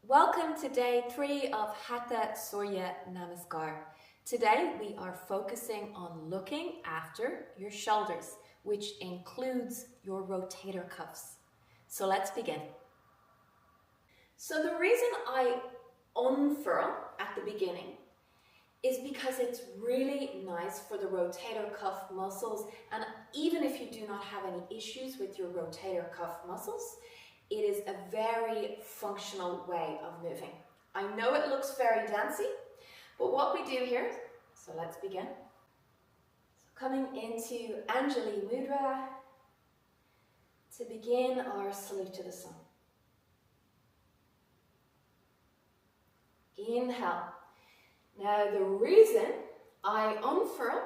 Welcome to day 3 of Hatha Surya Namaskar. Today we are focusing on looking after your shoulders, which includes your rotator cuffs. So let's begin. So the reason I unfurl at the beginning is because it's really nice for the rotator cuff muscles, and even if you do not have any issues with your rotator cuff muscles, it is a very functional way of moving. I know it looks very dancey, but what we do here, so let's begin. So coming into Anjali Mudra to begin our salute to the sun. Inhale. Now the reason I unfurl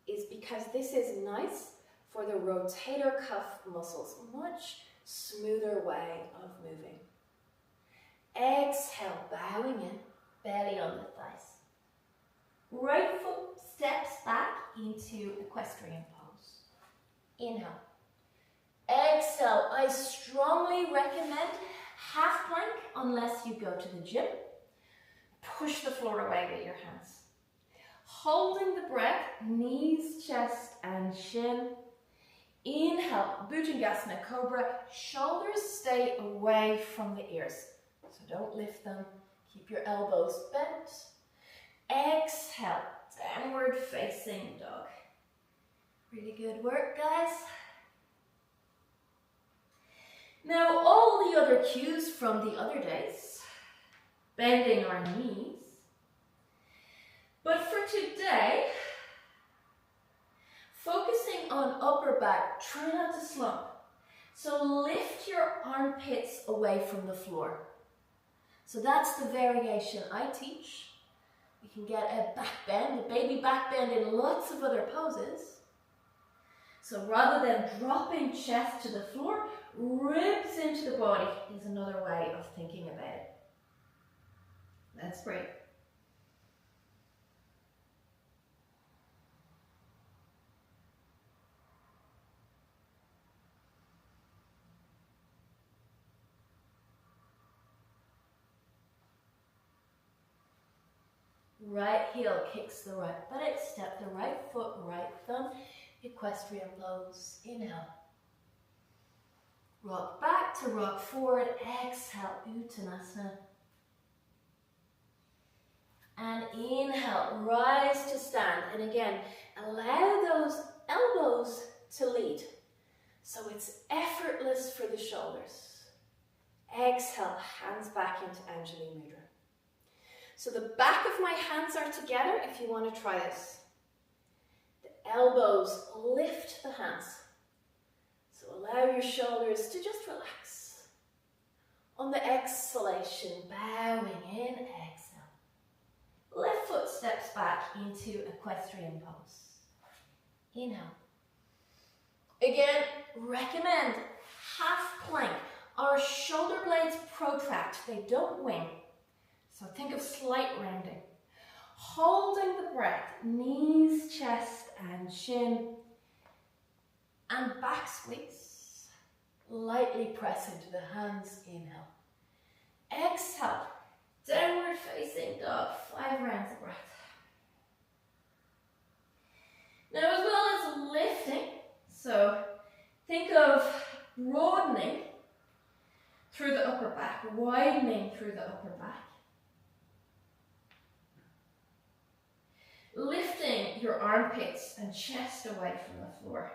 is because this is nice for the rotator cuff muscles. Much smoother way of moving. Exhale, bowing in, belly on the thighs. Right foot steps back into equestrian pose. Inhale. Exhale, I strongly recommend half plank unless you go to the gym. Push the floor away with your hands. Holding the breath, knees, chest and shin. Inhale, Bhujangasana Cobra, shoulders stay away from the ears. So don't lift them, keep your elbows bent. Exhale, downward facing dog. Really good work, guys. Now all the other cues from the other days, bending our knees. But for today, focusing on upper back, try not to slump. So lift your armpits away from the floor. So that's the variation I teach. You can get a back bend, a baby back bend in lots of other poses. So rather than dropping chest to the floor, ribs into the body is another way of thinking about it. Let's breathe. Right heel kicks the right buttock, step the right foot, right thumb, equestrian pose. Inhale. Rock back to rock forward, exhale, Uttanasana. And inhale, rise to stand. And again, allow those elbows to lead. So it's effortless for the shoulders. Exhale, hands back into Anjali Mudra. So the back of my hands are together if you want to try this. The elbows lift the hands. So allow your shoulders to just relax. On the exhalation, bowing in, exhale. Left foot steps back into equestrian pose. Inhale. Again, recommend half plank. Our shoulder blades protract, they don't wing. So think of slight rounding. Holding the breath, knees, chest and shin. And back squeeze. Lightly press into the hands, inhale. Exhale, downward facing dog, 5 rounds of breath. Now as well as lifting, so think of broadening through the upper back, widening through the upper back. Lifting your armpits and chest away from the floor.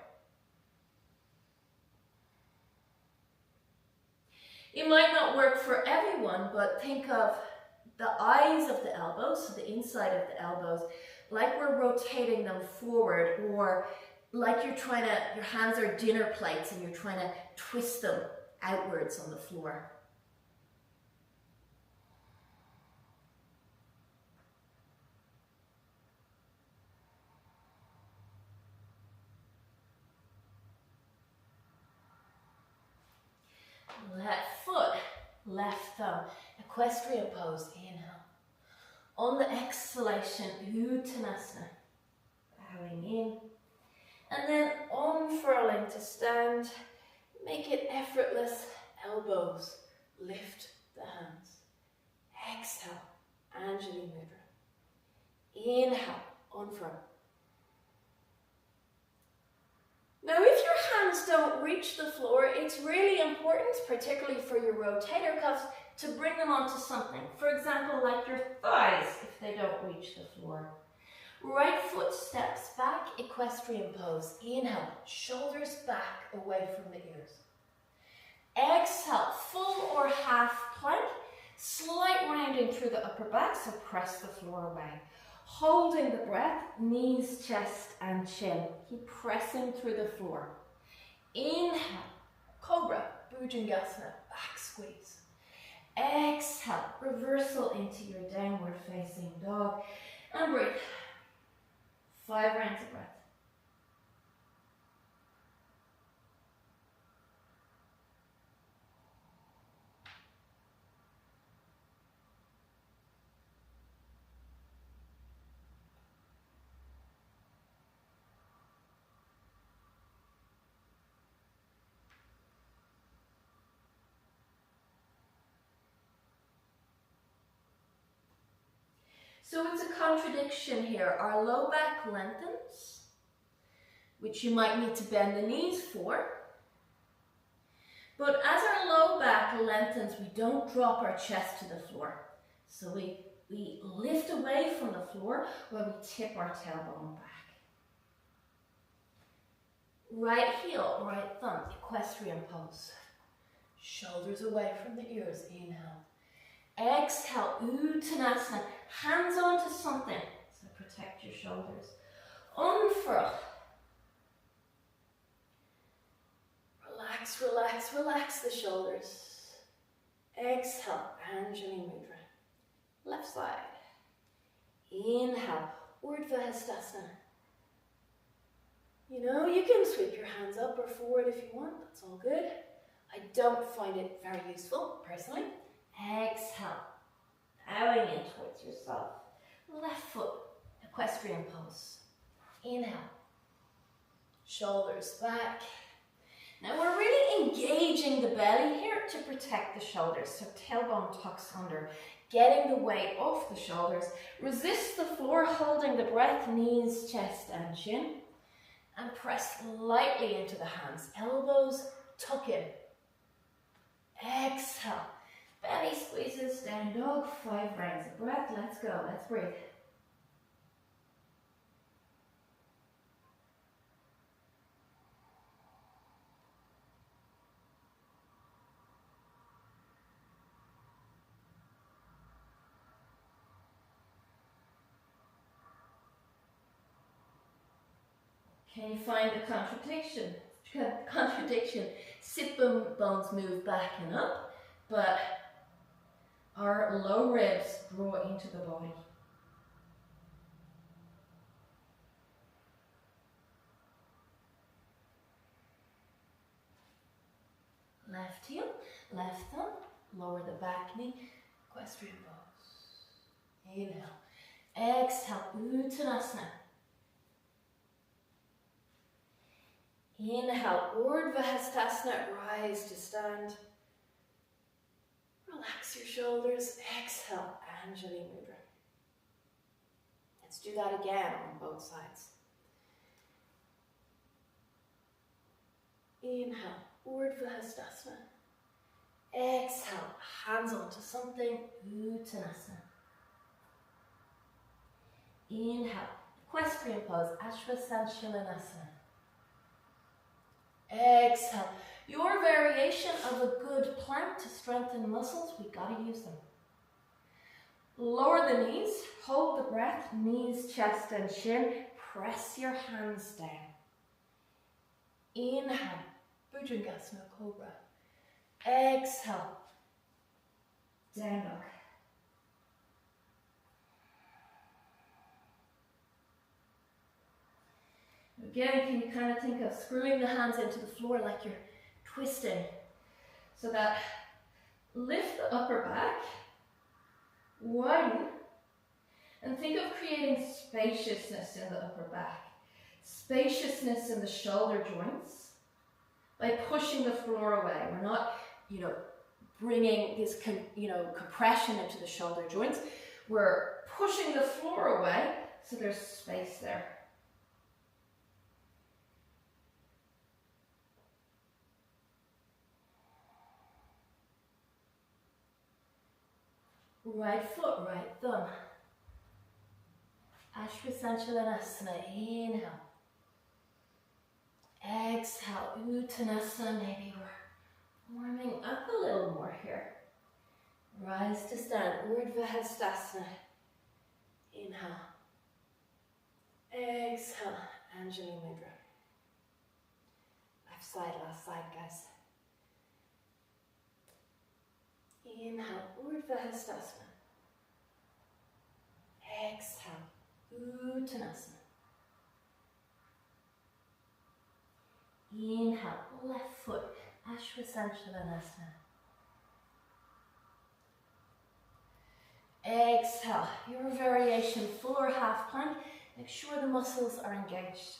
It might not work for everyone, but think of the eyes of the elbows, so the inside of the elbows, like we're rotating them forward, or like your hands are dinner plates and you're trying to twist them outwards on the floor. Left foot, left thumb, equestrian pose, inhale. On the exhalation, Uttanasana, bowing in. And then unfurling to stand, make it effortless, elbows, lift the hands. Inhale, unfurl. Now, if your hands don't reach the floor, it's really important, particularly for your rotator cuffs, to bring them onto something. For example, like your thighs, if they don't reach the floor. Right foot steps back, equestrian pose. Inhale, shoulders back away from the ears. Exhale, full or half plank, slight rounding through the upper back, so press the floor away. Holding the breath, knees, chest and chin. Keep pressing through the floor. Inhale, cobra, bhujangasana, back squeeze. Exhale, reversal into your downward facing dog. And breathe. 5 rounds of breath. So it's a contradiction here. Our low back lengthens, which you might need to bend the knees for. But as our low back lengthens, we don't drop our chest to the floor. So we lift away from the floor while we tip our tailbone back. Right heel, right thumb, equestrian pose. Shoulders away from the ears, inhale. Exhale, Uttanasana, hands onto something, so protect your shoulders. Unfurl. Relax, relax, relax the shoulders. Exhale, Anjali Mudra. Left side. Inhale, Urdhva Hastasana. You know, you can sweep your hands up or forward if you want, that's all good. I don't find it very useful, personally. Exhale, bowing in towards yourself. Left foot, equestrian pose. Inhale, shoulders back. Now we're really engaging the belly here to protect the shoulders. So tailbone tucks under, getting the weight off the shoulders. Resist the floor, holding the breath, knees, chest and chin. And press lightly into the hands. Elbows tuck in. Exhale. Belly squeezes, down dog, 5 rounds of breath. Let's go, let's breathe. Can you find the contradiction? Sit bones move back and up, but our low ribs draw into the body. Left heel, left thumb, lower the back knee, equestrian pose. Inhale, exhale, Uttanasana. Inhale, Urdhva Hastasana, rise to stand. Relax your shoulders. Exhale, Anjali Mudra. Let's do that again on both sides. Inhale, Urdhva Hastasana. Exhale, hands onto something, Uttanasana. Inhale, equestrian pose, Ashvasanchilanasana. Exhale. Your variation of a good plank to strengthen muscles, we gotta use them. Lower the knees, hold the breath, knees, chest and chin. Press your hands down. Inhale, Bhujangasana Cobra. Exhale, down dog. Again, can you kind of think of screwing the hands into the floor like you're twisting, so that lift the upper back, widen, and think of creating spaciousness in the upper back, spaciousness in the shoulder joints by pushing the floor away. We're not, bringing this, compression into the shoulder joints. We're pushing the floor away so there's space there. Right foot, right thumb. Ashwasanthalanasana, inhale. Exhale, Uttanasana, maybe we're warming up a little more here. Rise to stand, Urdhva Hastasana. Inhale. Exhale, Anjali Mudra. Left side, guys. Inhale, Urdhva Hastasana. Exhale, Uttanasana. Inhale, left foot, Ashwasanthalanasana. Exhale, your variation floor half plank. Make sure the muscles are engaged.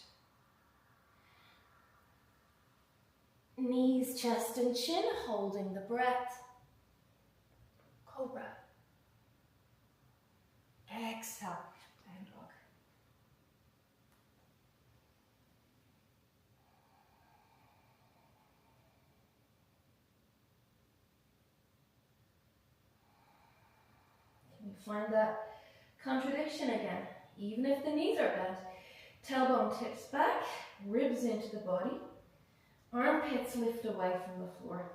Knees, chest and chin, holding the breath. Cobra. Exhale, down dog. Can you find that contradiction again? Even if the knees are bent, tailbone tips back, ribs into the body, armpits lift away from the floor.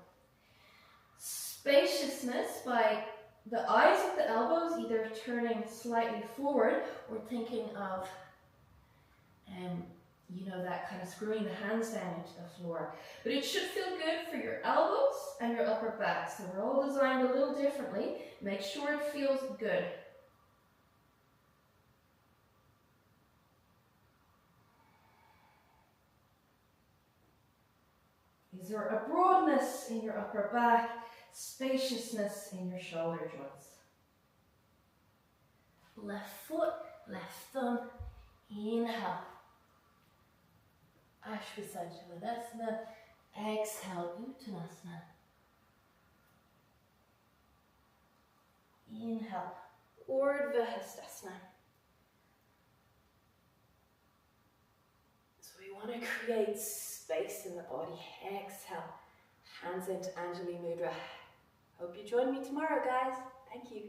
Spaciousness by the eyes of the elbows either turning slightly forward or thinking of, you know, that kind of screwing the hands down into the floor. But it should feel good for your elbows and your upper back. So we're all designed a little differently. Make sure it feels good. Is there a broadness in your upper back, spaciousness in your shoulder joints? Left foot, left thumb, inhale. Ashwasanthalanasana, exhale, Uttanasana. Inhale, Urdhva Hastasana. So we want to create space in the body. Exhale, hands into Anjali Mudra. Hope you join me tomorrow, guys. Thank you.